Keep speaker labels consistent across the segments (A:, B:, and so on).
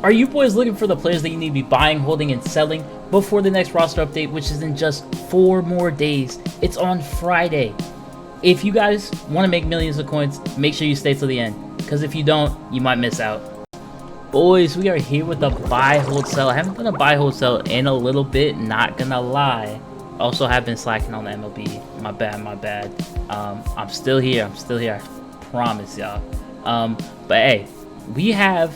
A: Are you boys looking for the players that you need to be buying, holding, and selling before the next roster update, which is in just 4 more days? It's on Friday. If you guys want to make millions of coins, make sure you stay till the end, because if you don't, you might miss out. Boys, we are here with a buy, hold, sell. I haven't done a buy, hold, sell in a little bit, not gonna lie. Also have been slacking on the MLB. My bad. I'm still here, I promise y'all. But hey, we have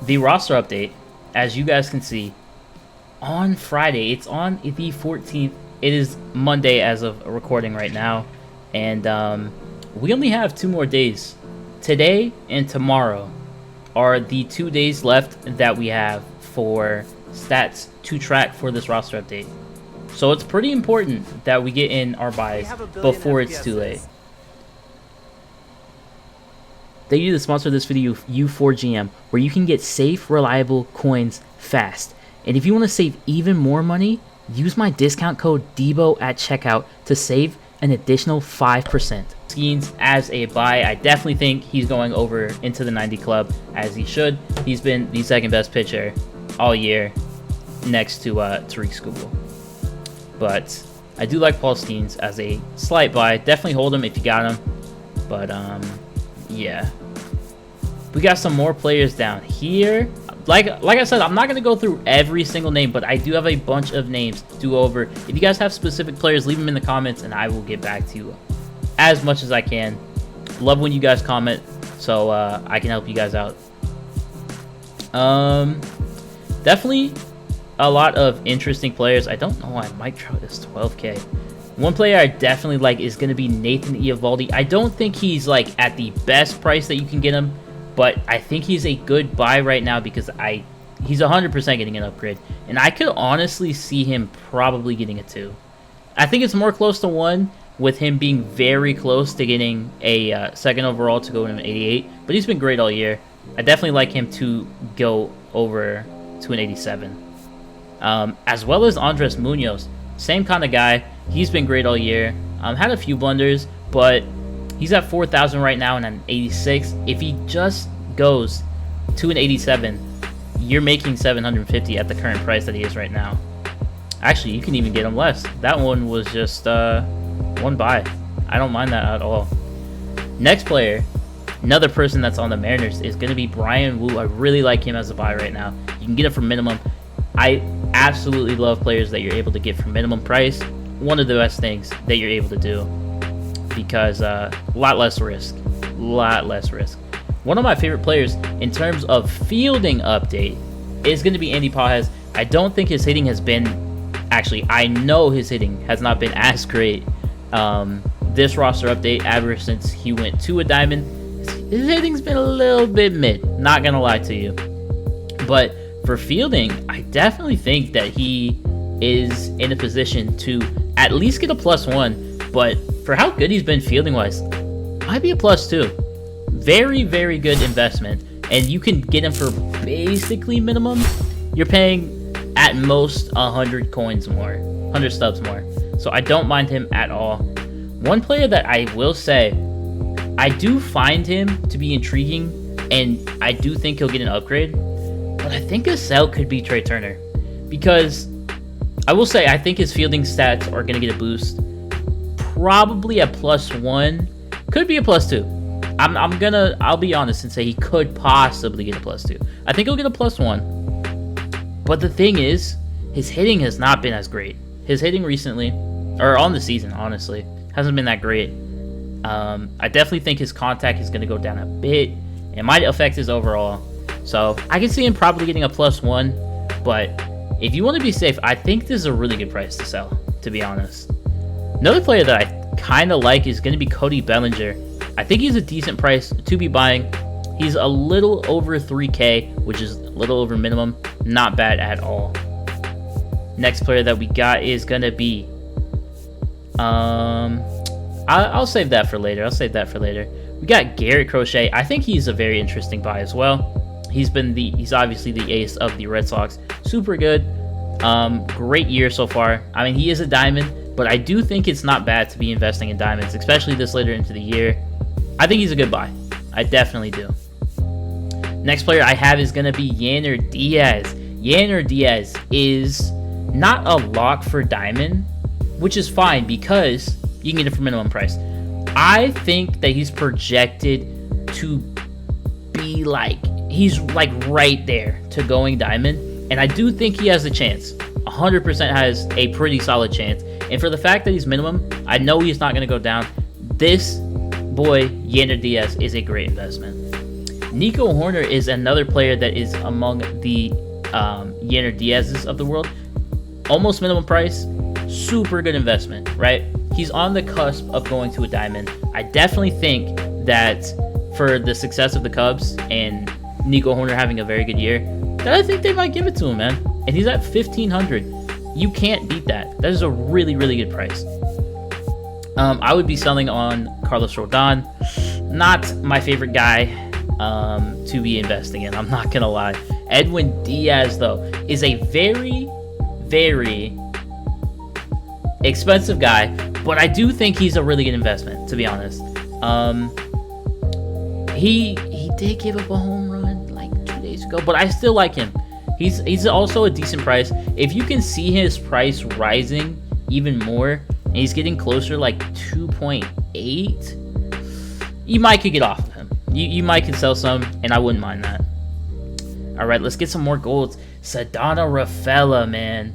A: the roster update, as you guys can see, on Friday. It's on the 14th. It is Monday as of recording right now. And we only have 2 more days. Today and tomorrow are the 2 days left that we have for stats to track for this roster update. So it's pretty important that we get in our buys before it's too late. Thank you to sponsor this video, U4GM, where you can get safe, reliable coins fast. And if you want to save even more money, use my discount code Deebo at checkout to save an additional 5%. Skeens as a buy, I definitely think he's going over into the 90 club, as he should. He's been the second best pitcher all year, next to Tariq Skubal. But I do like Paul Skeens as a slight buy. Definitely hold him if you got him. But yeah, we got some more players down here. Like I said, I'm not going to go through every single name, but I do have a bunch of names to go over. If you guys have specific players, leave them in the comments, and I will get back to you as much as I can. Love when you guys comment, so I can help you guys out. Definitely a lot of interesting players. I don't know why Mike Trout is 12K. One player I definitely like is going to be Nathan Eovaldi. I don't think he's like at the best price that you can get him, but I think he's a good buy right now because he's 100% getting an upgrade. And I could honestly see him probably getting a 2. I think it's more close to 1 with him being very close to getting a second overall to go to an 88. But he's been great all year. I definitely like him to go over to an 87. As well as Andres Munoz. Same kind of guy. He's been great all year. Had a few blunders, but he's at 4,000 right now and an 86. If he just goes to an 87, you're making 750 at the current price that he is right now. Actually, you can even get him less. That one was just 1 buy. I don't mind that at all. Next player, another person that's on the Mariners, is going to be Brian Wu. I really like him as a buy right now. You can get him for minimum. I absolutely love players that you're able to get for minimum price. One of the best things that you're able to do, because a lot less risk. One of my favorite players in terms of fielding update is going to be Andy Pages. I don't think his hitting has been, actually I know his hitting has not been as great this roster update ever since he went to a diamond. His hitting's been a little bit mid, not gonna lie to you. But for fielding, I definitely think that he is in a position to at least get a +1, but for how good he's been fielding wise, might be a +2. Very, very good investment, and you can get him for basically minimum. You're paying at most 100 coins more, 100 stubs more, so I don't mind him at all. One player that I will say, I do find him to be intriguing, and I do think he'll get an upgrade, but I think a sell could be Trey Turner, because I will say I think his fielding stats are going to get a boost. Probably a +1, could be a +2. I'll be honest and say he could possibly get a +2. I think he'll get a +1. But the thing is, his hitting has not been as great. His hitting recently, or on the season, honestly, hasn't been that great. I definitely think his contact is going to go down a bit. It might affect his overall. So I can see him probably getting a +1, but if you want to be safe, I think this is a really good price to sell, to be honest. Another player that I kind of like is going to be Cody Bellinger. I think he's a decent price to be buying. He's a little over 3K, which is a little over minimum. Not bad at all. Next player that we got is going to be... I'll save that for later. We got Garrett Crochet. I think he's a very interesting buy as well. He's obviously the ace of the Red Sox. Super good. Great year so far. I mean, he is a diamond, but I do think it's not bad to be investing in diamonds, especially this later into the year. I think he's a good buy. I definitely do. Next player I have is going to be Yanner Diaz. Yanner Diaz is not a lock for Diamond, which is fine because you can get it for minimum price. I think that he's projected to be he's right there to going Diamond, and I do think he has a chance. 100% has a pretty solid chance. And for the fact that he's minimum, I know he's not going to go down. This boy, Yanner Diaz, is a great investment. Nico Horner is another player that is among the Yanner Diaz's of the world. Almost minimum price, super good investment, right? He's on the cusp of going to a diamond. I definitely think that for the success of the Cubs and Nico Horner having a very good year, that I think they might give it to him, man. And he's at 1,500. You can't beat that. That is a really, really good price. I would be selling on Carlos Rodon. Not my favorite guy to be investing in. I'm not gonna lie. Edwin Diaz, though, is a very, very expensive guy, but I do think he's a really good investment, to be honest. He did give up a home run like 2 days ago, but I still like him. He's also a decent price. If you can see his price rising even more, and he's getting closer like 2.8, you might could get off of him. You might could sell some, and I wouldn't mind that. All right, let's get some more golds. Sedano Rafaela, man.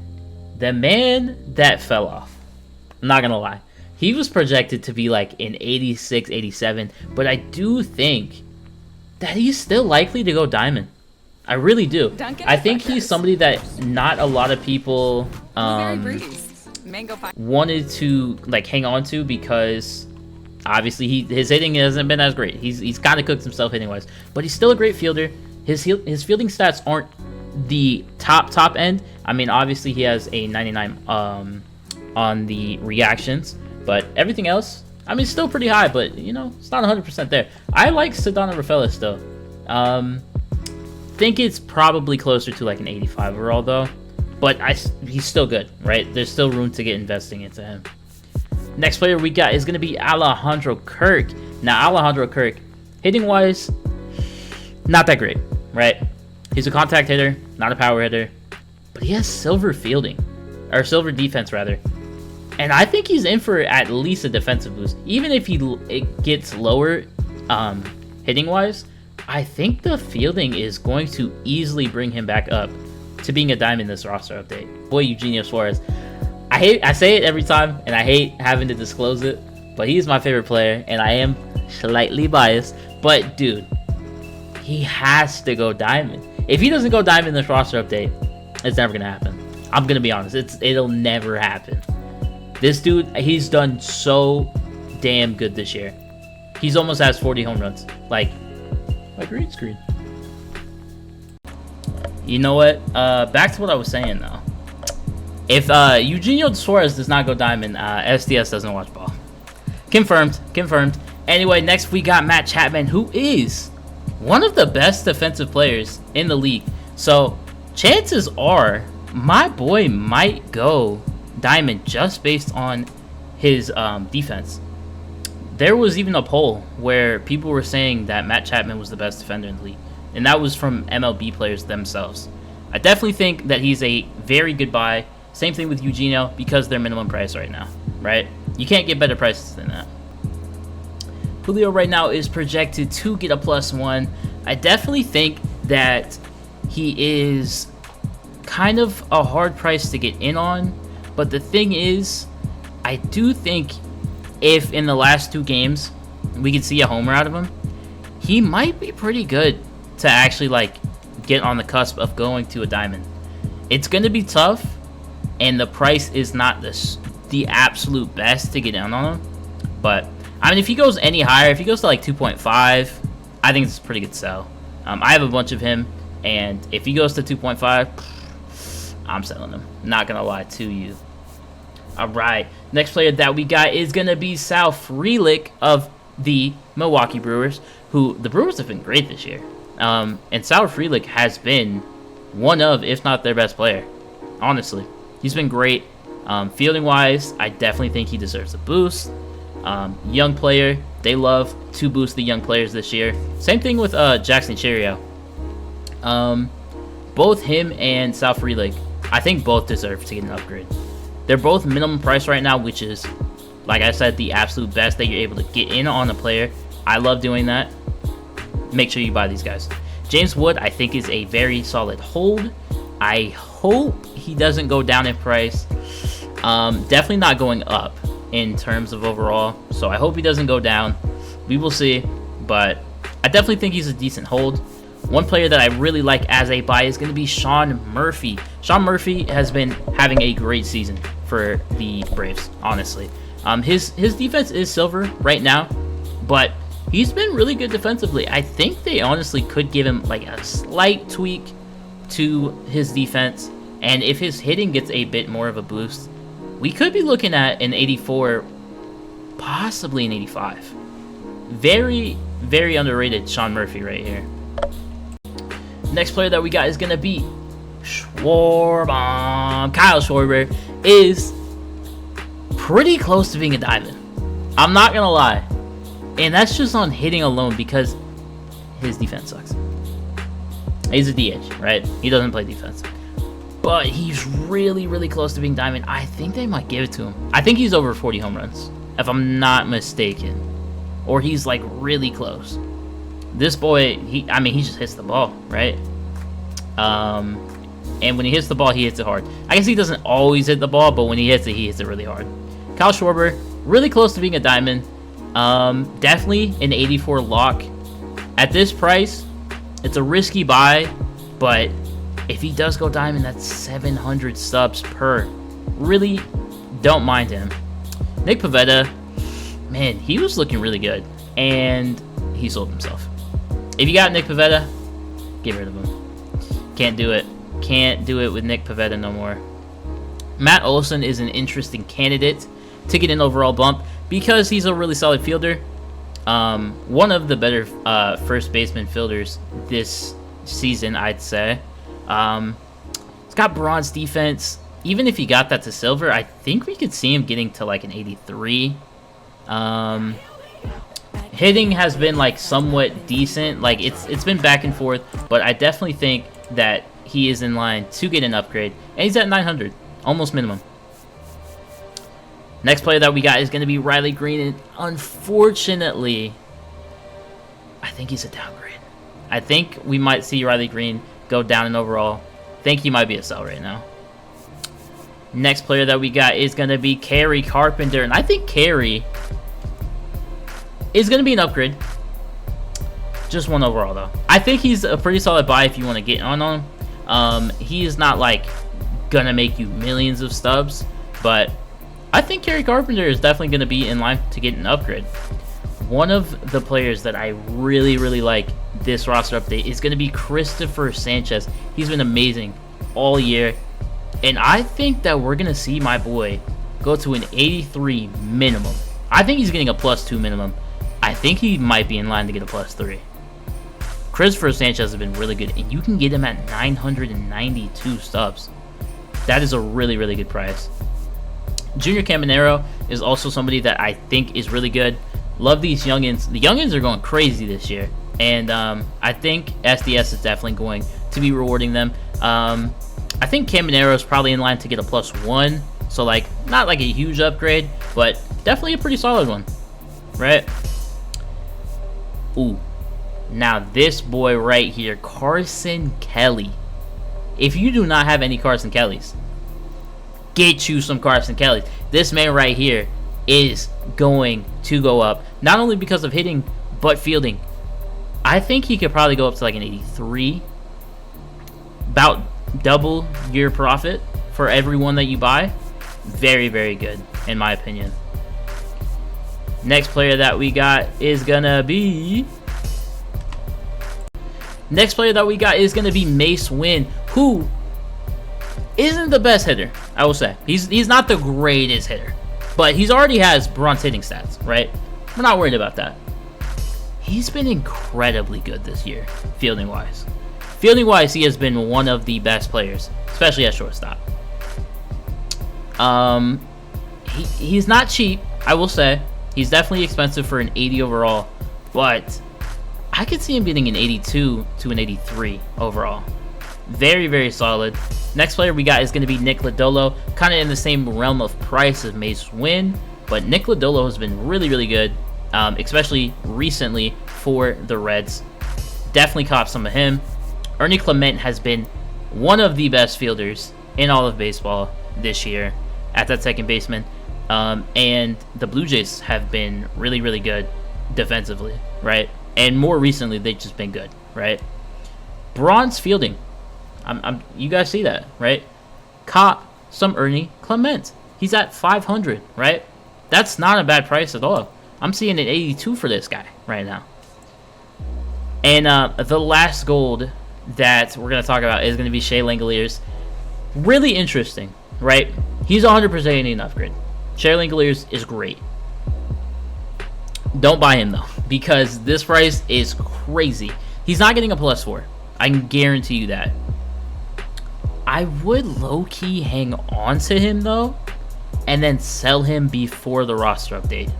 A: The man that fell off. I'm not going to lie. He was projected to be like an 86, 87, but I do think that he's still likely to go diamond. I really do. I think he's somebody that not a lot of people wanted to like hang on to because obviously his hitting hasn't been as great. He's kind of cooked himself hitting wise, but he's still a great fielder. His fielding stats aren't the top end. I mean, obviously he has a 99 on the reactions, but everything else, I mean, still pretty high, but you know, it's not 100% there. I like Sedano Rafaela still. Think it's probably closer to like an 85 overall though, but he's still good, right? There's still room to get investing into him. Next player we got is going to be Alejandro Kirk. Now, Alejandro Kirk, hitting wise, not that great, right? He's a contact hitter, not a power hitter, but he has silver fielding, or silver defense rather. And I think he's in for at least a defensive boost. Even if it gets lower hitting wise, I think the fielding is going to easily bring him back up to being a diamond in this roster update. Boy, Eugenio Suarez. I say it every time, and I hate having to disclose it, but he's my favorite player, and I am slightly biased. But, dude, he has to go diamond. If he doesn't go diamond in this roster update, it's never going to happen. I'm going to be honest. It'll never happen. This dude, he's done so damn good this year. He's almost has 40 home runs. Like green screen. You know what? Back to what I was saying, though. If Eugenio Suarez does not go diamond, SDS doesn't watch ball. Confirmed. Anyway, next we got Matt Chapman, who is one of the best defensive players in the league. So, chances are, my boy might go diamond just based on his defense. There was even a poll where people were saying that Matt Chapman was the best defender in the league, and that was from MLB players themselves. I definitely think that he's a very good buy. Same thing with Eugenio because they're minimum price right now, right? You can't get better prices than that. Julio right now is projected to get a +1. I definitely think that he is kind of a hard price to get in on, but the thing is, I do think if in the last 2 games we could see a homer out of him, he might be pretty good to actually like get on the cusp of going to a diamond. It's going to be tough, and the price is not the absolute best to get down on him. But, I mean, if he goes any higher, if he goes to like 2.5, I think it's a pretty good sell. I have a bunch of him, and if he goes to 2.5, I'm selling him. Not going to lie to you. All right, next player that we got is going to be Sal Frelick of the Milwaukee Brewers, who the Brewers have been great this year. And Sal Frelick has been one of, if not their best player, honestly. He's been great. Fielding-wise, I definitely think he deserves a boost. Young player, they love to boost the young players this year. Same thing with Jackson Cheerio. Both him and South Free I think both deserve to get an upgrade. They're both minimum price right now, which is, like I said, the absolute best that you're able to get in on a player. I love doing that. Make sure you buy these guys. James Wood, I think, is a very solid hold. I hope he doesn't go down in price. Definitely not going up in terms of overall, so I hope he doesn't go down. We will see, but I definitely think he's a decent hold. One player that I really like as a buy is going to be Sean Murphy. Sean Murphy has been having a great season for the Braves, honestly. His defense is silver right now, but he's been really good defensively. I think they honestly could give him like a slight tweak to his defense, and if his hitting gets a bit more of a boost, we could be looking at an 84, possibly an 85. Very, very underrated Sean Murphy right here. Next player that we got is going to be Schwarber. Kyle Schwarber is pretty close to being a diamond. I'm not going to lie. And that's just on hitting alone because his defense sucks. He's a DH, right? He doesn't play defense. But he's really, really close to being diamond. I think they might give it to him. I think he's over 40 home runs, if I'm not mistaken. Or he's like really close. This boy, he just hits the ball, right? And when he hits the ball, he hits it hard. I guess he doesn't always hit the ball, but when he hits it really hard. Kyle Schwarber, really close to being a diamond. Definitely an 84 lock. At this price, it's a risky buy, but if he does go diamond, that's 700 stubs per. Really don't mind him. Nick Pivetta, man, he was looking really good, and he sold himself. If you got Nick Pivetta, get rid of him. Can't do it. Can't do it with Nick Pivetta no more. Matt Olson is an interesting candidate to get an overall bump because he's a really solid fielder. One of the better first baseman fielders this season, I'd say. He's got bronze defense. Even if he got that to silver, I think we could see him getting to like an 83. Hitting has been like somewhat decent. Like it's been back and forth, but I definitely think that he is in line to get an upgrade. And he's at 900, almost minimum. Next player that we got is going to be Riley Green, and unfortunately, I think he's a downgrade. I think we might see Riley Green go down in overall. I think he might be a sell right now. Next player that we got is going to be Kerry Carpenter, and I think Kerry is going to be an upgrade. Just one overall, though. I think he's a pretty solid buy if you want to get on him. He is not, like, going to make you millions of stubs, but I think Kerry Carpenter is definitely going to be in line to get an upgrade. One of the players that I really, really like this roster update is going to be Christopher Sanchez. He's been amazing all year, and I think that we're going to see my boy go to an 83 minimum. I think he's getting a +2 minimum. I think he might be in line to get a +3. Christopher Sanchez has been really good, and you can get him at 992 stubs. That is a really, really good price. Junior Caminero is also somebody that I think is really good. Love these youngins. The youngins are going crazy this year, and I think SDS is definitely going to be rewarding them. I think Caminero is probably in line to get a +1, so like not like a huge upgrade, but definitely a pretty solid one, right? Ooh, now this boy right here, Carson Kelly. If you do not have any Carson Kellys, get you some Carson Kellys. This man right here is going to go up, not only because of hitting, but fielding. I think he could probably go up to like an 83. About double your profit for every one that you buy. Very, very good, in my opinion. Next player that we got is gonna be... Next player that we got is gonna be Mace Wynn, who isn't the best hitter, I will say. He's not the greatest hitter, but he's already has bronze hitting stats, right? We're not worried about that. He's been incredibly good this year, fielding-wise. Fielding-wise, he has been one of the best players, especially at shortstop. He's not cheap, I will say. He's definitely expensive for an 80 overall, but I could see him getting an 82 to an 83 overall. Very, very solid. Next player we got is going to be Nick Lodolo, kind of in the same realm of price as Mace Wynn, but Nick Lodolo has been really, really good, especially recently for the Reds. Definitely caught some of him. Ernie Clement has been one of the best fielders in all of baseball this year at that second baseman, and the Blue Jays have been really, really good defensively, right? And more recently, they've just been good, right? Bronze fielding. You guys see that, right? Caught some Ernie Clement. He's at 500, right? That's not a bad price at all. I'm seeing an 82 for this guy right now. And the last gold that we're going to talk about is going to be Shea Langoliers. Really interesting, right? He's 100% an upgrade. Shea Langoliers is great. Don't buy him, though, because this price is crazy. He's not getting a +4. I can guarantee you that. I would low-key hang on to him, though, and then sell him before the roster update.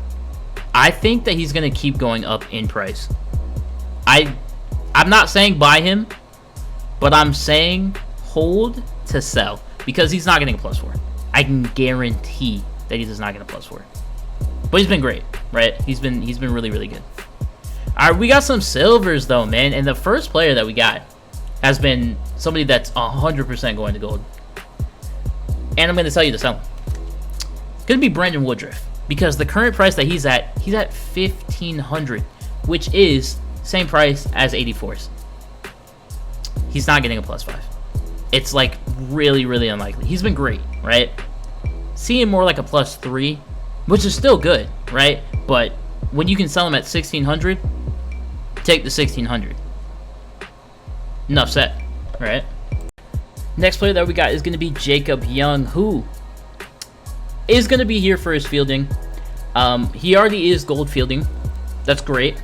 A: I think that he's going to keep going up in price. I'm not saying buy him, but I'm saying hold to sell, because he's not getting a +4. I can guarantee that he's just not getting a +4. But he's been great, right? He's been really, really good. All right, we got some silvers, though, man. And the first player that we got has been somebody that's 100% going to gold. And I'm going to tell you to sell him. It's going to be Brandon Woodruff, because the current price that he's at $1,500, which is same price as 84s. He's not getting a +5. It's like really, really unlikely. He's been great, right? See him more like a +3, which is still good, right? But when you can sell him at 1,600, take the 1,600. Enough said, right? Next player that we got is going to be Jacob Young, who is going to be here for his fielding. He already is gold fielding. That's great.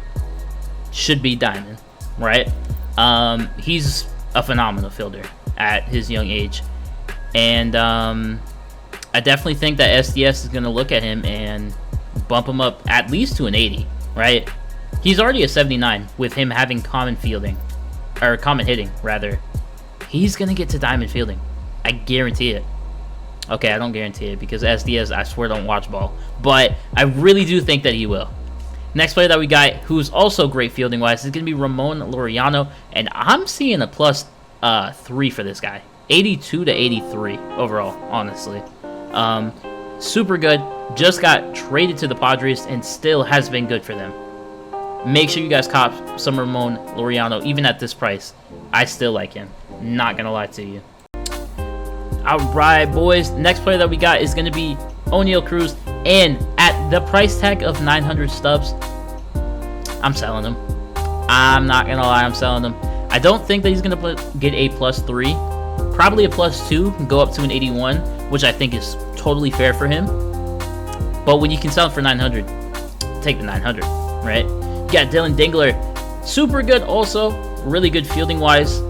A: Should be diamond, right? He's a phenomenal fielder at his young age. And I definitely think that SDS is going to look at him and bump him up at least to an 80, right? He's already a 79 with him having common fielding. Or common hitting, rather. He's going to get to diamond fielding. I guarantee it. Okay, I don't guarantee it because SDS, I swear, don't watch ball. But I really do think that he will. Next player that we got, who's also great fielding-wise, is going to be Ramon Laureano. And I'm seeing a +3 for this guy. 82 to 83 overall, honestly. Super good. Just got traded to the Padres and still has been good for them. Make sure you guys cop some Ramon Laureano, even at this price. I still like him. Not going to lie to you. Alright, boys. Next player that we got is going to be O'Neal Cruz. And at the price tag of 900 stubs, I'm selling him. I'm not going to lie, I'm selling him. I don't think that he's going to get a +3. Probably a +2 and go up to an 81, which I think is totally fair for him. But when you can sell him for 900, take the 900, right? You got Dylan Dingler. Super good also. Really good fielding-wise.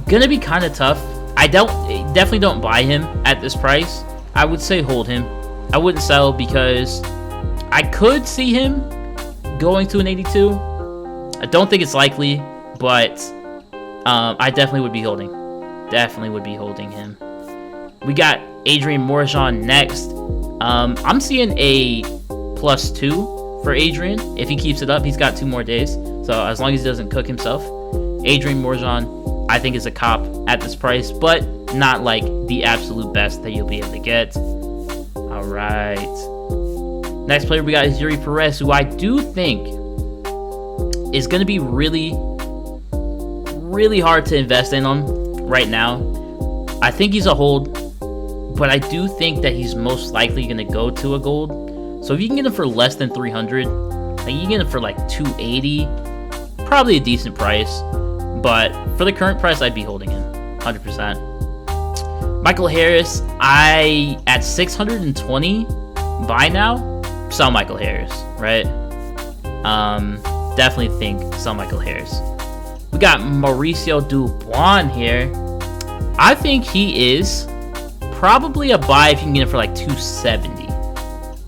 A: Gonna be kind of tough. I definitely don't buy him at this price. I would say hold him. I wouldn't sell because I could see him going to an 82. I don't think it's likely, but I definitely would be holding. Definitely would be holding him. We got Adrian Morejon next. I'm seeing a +2 for Adrian. If he keeps it up, he's got 2 more days. So as long as he doesn't cook himself, Adrian Morejon, I think, is a cop at this price, but not like the absolute best that you'll be able to get. All right. Next player we got is Yuri Perez, who I do think is going to be really, really hard to invest in on right now. I think he's a hold, but I do think that he's most likely going to go to a gold. So if you can get him for less than 300, like you can get him for like 280, probably a decent price. But for the current price, I'd be holding him 100%. Michael Harris, at 620 buy now, sell Michael Harris, right? Definitely think sell Michael Harris. We got Mauricio Dubuan here. I think he is probably a buy if you can get him for like 270.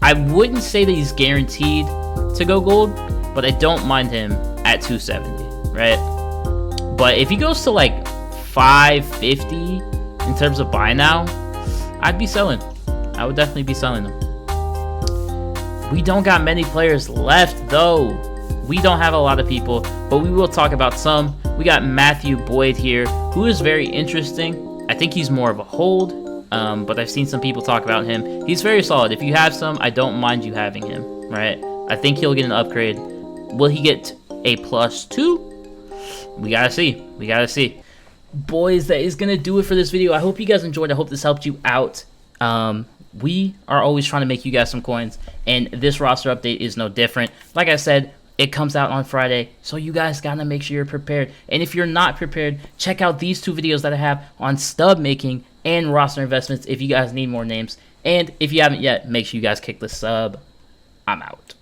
A: I wouldn't say that he's guaranteed to go gold, but I don't mind him at 270, right? But if he goes to like 550 in terms of buy now, I'd be selling. I would definitely be selling them. We don't got many players left though. We don't have a lot of people, but we will talk about some. We got Matthew Boyd here, who is very interesting. I think he's more of a hold, but I've seen some people talk about him. He's very solid. If you have some, I don't mind you having him, right? I think he'll get an upgrade. Will he get a +2? We gotta see. We gotta see. Boys, that is gonna do it for this video. I hope you guys enjoyed. I hope this helped you out. We are always trying to make you guys some coins, and this roster update is no different. Like I said, it comes out on Friday, so you guys gotta make sure you're prepared. And if you're not prepared, check out these 2 videos that I have on stub making and roster investments if you guys need more names. And if you haven't yet, make sure you guys kick the sub. I'm out.